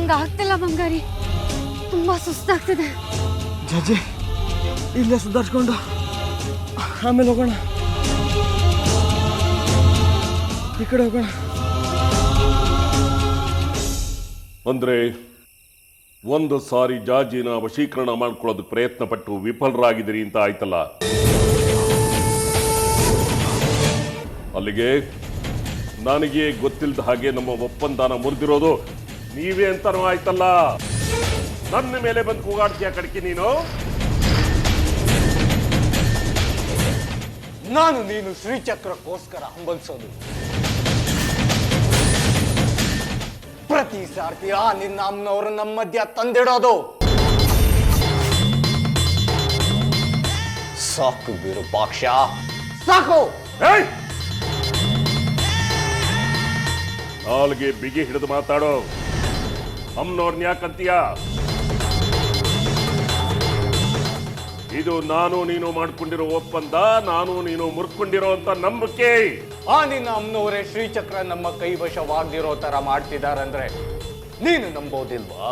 ನಂಗೆ ಆಗ್ತಿಲ್ಲ ಬಂಗಾರಿ, ತುಂಬಾ ಸುಸ್ತಾಗ್ತಿದೆ. ಜಜ್ಜಿ ಇಲ್ಲೇ ಸುಧಾರಿಸ್ಕೊಂಡು ಆಮೇಲೆ ಹೋಗೋಣ, ಈ ಕಡೆ ಹೋಗೋಣ. ಅಂದ್ರೆ ಒಂದು ಸಾರಿ ಜಾಜಿನ ವಶೀಕರಣ ಮಾಡ್ಕೊಳ್ಳೋದಕ್ಕೆ ಪ್ರಯತ್ನ ಪಟ್ಟು ವಿಫಲರಾಗಿದ್ದೀರಿ ಅಂತ ಆಯ್ತಲ್ಲ. ಅಲ್ಲಿಗೆ ನನಗೆ ಗೊತ್ತಿಲ್ಲದ ಹಾಗೆ ನಮ್ಮ ಒಪ್ಪಂದನ ಮುರಿದಿರೋದು ನೀವೇ ಅಂತಾನೂ ಆಯ್ತಲ್ಲ. ನನ್ನ ಮೇಲೆ ಬಂದು ಕೂಗಾಡ್ತೀಯ ಕಡ್ಕಿ ನೀನು. ನಾನು ನೀನು ಶ್ರೀಚಕ್ರಕ್ಕೋಸ್ಕರ ಹಂಬಲಿಸೋದು. ಪ್ರತಿ ಸಾರ್ತಿ ನಿನ್ನ ಅಮ್ಮನವರು ನಮ್ಮ ಮಧ್ಯ ತಂದಿಡೋದು. ಸಾಕು ವಿರೂಪಾಕ್ಷ, ಸಾಕು. ನಾಲ್ಗೆ ಬಿಗಿ ಹಿಡಿದು ಮಾತಾಡೋ. ಅಮ್ಮನವ್ರನ್ನ ಯಾಕಂತೀಯ? ಇದು ನಾನು ನೀನು ಮಾಡ್ಕೊಂಡಿರೋ ಒಪ್ಪಂದ, ನಾನು ನೀನು ಮುರ್ಕೊಂಡಿರೋ ಅಂತ ನಂಬಿಕೆ. ನಿನ್ನ ಅಮ್ಮನವರೇ ಶ್ರೀಚಕ್ರ ನಮ್ಮ ಕೈವಶವಾಗದಿರೋ ತರ ಮಾಡ್ತಿದಾರಂದ್ರೆ ನೀನು ನಂಬೋದಿಲ್ವಾ?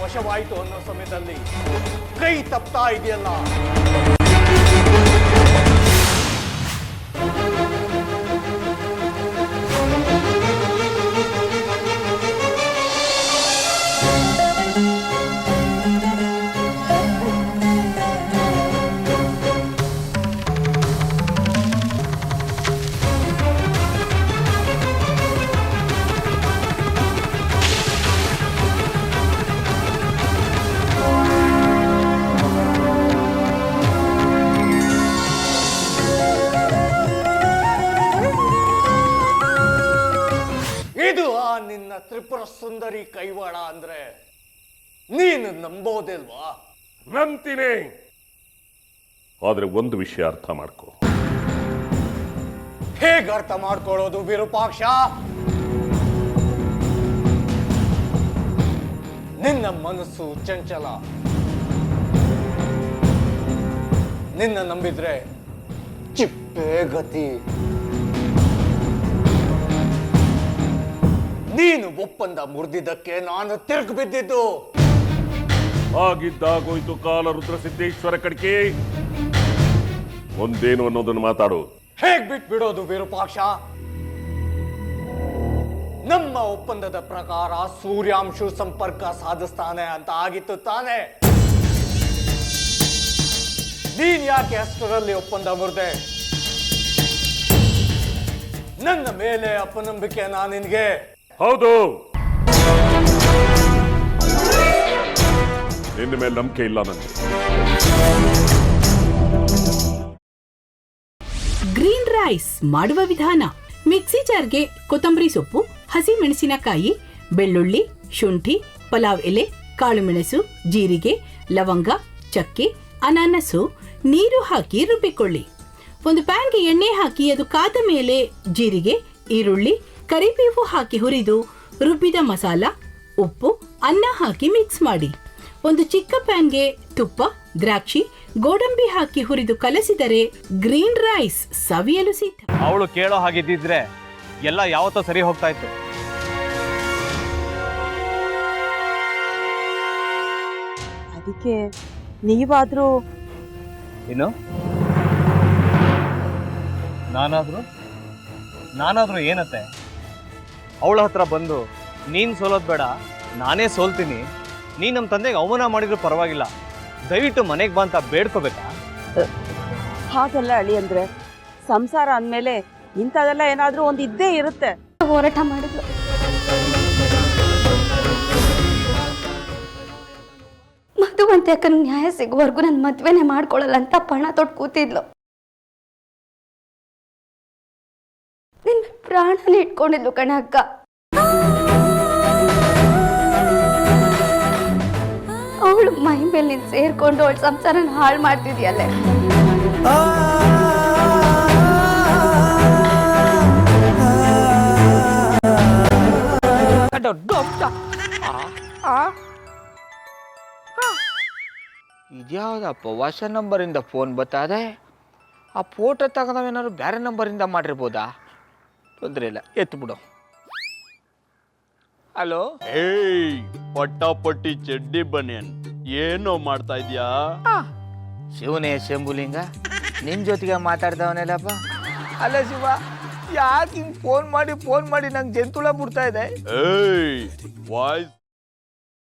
ವಶವಾಯಿತು ಅನ್ನೋ ಸಮಯದಲ್ಲಿ ಕೈ ತಪ್ತಾ ಇದೆಯಲ್ಲ. ನಿನ್ನ ತ್ರಿಪುರ ಸುಂದರಿ ಕೈವಾಡ ಅಂದ್ರೆ ನೀನು ನಂಬೋದಿಲ್ವಾ? ನಂಬ್ತೀನಿ. ಆದ್ರೆ ಒಂದು ವಿಷಯ ಅರ್ಥ ಮಾಡ್ಕೋ. ಹೇಗೆ ಅರ್ಥ ಮಾಡ್ಕೊಳ್ಳೋದು ವಿರೂಪಾಕ್ಷ? ನಿನ್ನ ಮನಸ್ಸು ಚಂಚಲ. ನಿನ್ನ ನಂಬಿದ್ರೆ ಚಿಪ್ಪೆ ಗತಿ. ನೀನು ಒಪ್ಪಂದ ಮುರಿದಿದ್ದಕ್ಕೆ ನಾನು ತಿರುಗಿ ಬಿದ್ದಿದ್ದು. ಆಗಿದ್ದಾಗೋಯ್ತು ಕಾಲ ರುದ್ರಸಿದ್ದೇಶ್ವರ ಕಡ್ಕಿ. ಒಂದೇನು ಅನ್ನೋದನ್ನು ಮಾತಾಡು. ಹೇಗ್ ಬಿಟ್ಬಿಡೋದು ವಿರೂಪಾಕ್ಷ? ನಮ್ಮ ಒಪ್ಪಂದದ ಪ್ರಕಾರ ಸೂರ್ಯಾಂಶು ಸಂಪರ್ಕ ಸಾಧಿಸ್ತಾನೆ ಅಂತ ಆಗಿತ್ತು ತಾನೆ. ನೀನ್ ಯಾಕೆ ಅಷ್ಟರಲ್ಲಿ ಒಪ್ಪಂದ ಮುರಿದೆ? ನನ್ನ ಮೇಲೆ ಅಪನಂಬಿಕೆ ನಿನ್ಗೆ? ಹೌದು, ನಿನ್ನ ಮೇಲೆ ನಂಬಿಕೆ ಇಲ್ಲ ನನಗೆ. ಗ್ರೀನ್ ರೈಸ್ ಮಾಡುವ ವಿಧಾನ: ಮಿಕ್ಸಿ ಜಾರ್ಗೆ ಕೊತ್ತಂಬರಿ ಸೊಪ್ಪು, ಹಸಿ ಮೆಣಸಿನಕಾಯಿ, ಬೆಳ್ಳುಳ್ಳಿ, ಶುಂಠಿ, ಪಲಾವ್ ಎಲೆ, ಕಾಳುಮೆಣಸು, ಜೀರಿಗೆ, ಲವಂಗ, ಚಕ್ಕೆ, ಅನಾನಸು, ನೀರು ಹಾಕಿ ರುಬ್ಬಿಕೊಳ್ಳಿ. ಒಂದು ಪ್ಯಾನ್ಗೆ ಎಣ್ಣೆ ಹಾಕಿ ಅದು ಕಾದ ಮೇಲೆ ಜೀರಿಗೆ, ಈರುಳ್ಳಿ, ಕರಿಬೇವು ಹಾಕಿ ಹುರಿದು ರುಬ್ಬಿದ ಮಸಾಲ, ಉಪ್ಪು, ಅನ್ನ ಹಾಕಿ ಮಿಕ್ಸ್ ಮಾಡಿ. ಒಂದು ಚಿಕ್ಕ ಪ್ಯಾನ್ಗೆ ತುಪ್ಪ, ದ್ರಾಕ್ಷಿ, ಗೋಡಂಬಿ ಹಾಕಿ ಹುರಿದು ಕಲಸಿದರೆ ಗ್ರೀನ್ ರೈಸ್ ಸವಿಯಲು ಸಿದ್ಧ. ಅವಳು ಕೇಳೋ ಹಾಗಿದ್ದಿದ್ರೆ ಎಲ್ಲ ಯಾವತ್ತೋ ಸರಿ ಹೋಗ್ತಾ ಇತ್ತು. ಅದಕ್ಕೆ ನೀವಾದ್ರೂ ಏನು? ನಾನಾದ್ರೂ ಏನತ್ತೆ? ಅವಳ ಹತ್ರ ಬಂದು ನೀನು ಸೋಲೋದು ಬೇಡ, ನಾನೇ ಸೋಲ್ತೀನಿ, ನೀನು ನಮ್ಮ ತಂದೆಗೆ ಅವಮಾನ ಮಾಡಿದ್ರು ಪರವಾಗಿಲ್ಲ, ದಯವಿಟ್ಟು ಮನೆಗೆ ಬಾ ಅಂತ ಬೇಡ್ಕೋಬೇಕಾ? ಹಾಗೆಲ್ಲ ಅಳಿ ಅಂದ್ರೆ ಸಂಸಾರ ಅಂದಮೇಲೆ ಇಂಥದೆಲ್ಲ ಏನಾದರೂ ಒಂದು ಇದ್ದೇ ಇರುತ್ತೆ. ಹೋರಾಟ ಮಾಡಿದ್ಲು. ಮಧುವಂತೆ ಅಕ್ಕನ ನ್ಯಾಯ ಸಿಗುವವರೆಗೂ ನನ್ನ ಮದ್ವೆನೇ ಮಾಡ್ಕೊಳ್ಳಲ್ಲ ಅಂತ ಪಣ ತೊಟ್ಟು ಕೂತಿದ್ಲು. ನಿನ್ನ ಪ್ರಾಣನೇ ಇಟ್ಕೊಂಡಿದ್ಲು ಕಣ ಅಕ್ಕ. ಅವಳು ಅವಳು ಮೈ ಮೇಲೆ ನೀನು ಸೇರ್ಕೊಂಡು ಅವಳ ಸಂಸಾರನ ಹಾಳು ಮಾಡ್ತಿದ್ಯಲ್ಲೇ. ಇದ್ಯಾವುದಪ್ಪ ಹೊಸ ನಂಬರಿಂದ ಫೋನ್ ಬರ್ತದೆ. ಆ ಫೋಟೋ ತಗೊಂಡವೇನಾದ್ರು ಬೇರೆ ನಂಬರಿಂದ ಮಾಡಿರ್ಬೋದಾ? ತೊಂದರೆ ಇಲ್ಲ, ಎತ್ತು ಬಿಡು. ಹಲೋ, ಏಯ್ ಪಟ್ಟಾಪಟ್ಟಿ ಚಡ್ಡಿ ಬನಿಯನ್, ಏನೋ ಮಾಡ್ತಾ ಇದ್ಯಾ? ಶಿವನೇ ಶಂಭುಲಿಂಗ, ನಿನ್ ಜೊತೆಗೆ ಮಾತಾಡ್ದವನೇಲಪ್ಪ. ಅಲ್ಲ ಶಿವ, ಯಾಕೆ ಹಿಂಗ್ ಫೋನ್ ಮಾಡಿ ನಂಗೆ ಜಂತುಳ ಬಿಡ್ತಾ ಇದೆ? ಏಯ್ ವಾಯ್ಸ್